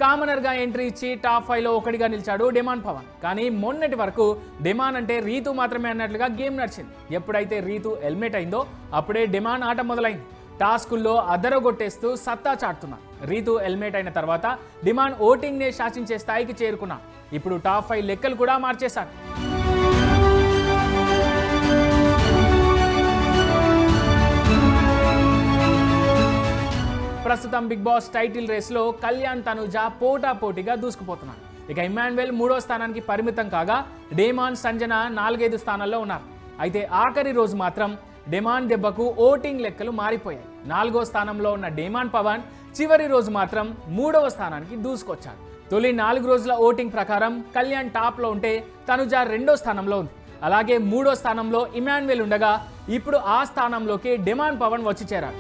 కామనర్గా entry ఇచ్చి top 5లో ఒకటిగా నిలిచాడు డిమాండ్ పవన్. కానీ మొన్నటి వరకు డిమాండ్ అంటే రీతు మాత్రమే అన్నట్లుగా గేమ్ నడిచింది. ఎప్పుడైతే రీతు హెల్మెట్ అయిందో అప్పుడే డిమాండ్ ఆట మొదలైంది. టాస్కుల్లో అదరగొట్టేస్తూ సత్తా చాటుతున్నా. రీతు హెల్మెట్ అయిన తర్వాత డిమాండ్ ఓటింగ్నే శాసించే స్థాయికి చేరుకున్నా. ఇప్పుడు టాప్ 5 లెక్కలు కూడా మార్చేశారు. ప్రస్తుతం బిగ్ బాస్ టైటిల్ రేస్లో కళ్యాణ్ తనుజ పోటాపోటీగా దూసుకుపోతున్నారు. ఇక ఇమాన్యుయల్ 3వ స్థానానికి పరిమితం కాగా డేమాన్ సంజన 4-5 స్థానాల్లో ఉన్నారు. అయితే ఆఖరి రోజు మాత్రం డిమాండ్ దెబ్బకు ఓటింగ్ లెక్కలు మారిపోయాయి. 4వ స్థానంలో ఉన్న డిమాండ్ పవన్ చివరి రోజు మాత్రం 3వ స్థానానికి దూసుకొచ్చాడు. తొలి 4 రోజుల ఓటింగ్ ప్రకారం కళ్యాణ్ టాప్లో ఉంటే తనుజ 2వ స్థానంలో ఉంది. అలాగే 3వ స్థానంలో ఇమాన్యుయల్ ఉండగా ఇప్పుడు ఆ స్థానంలోకి డిమాండ్ పవన్ వచ్చి చేరాడు.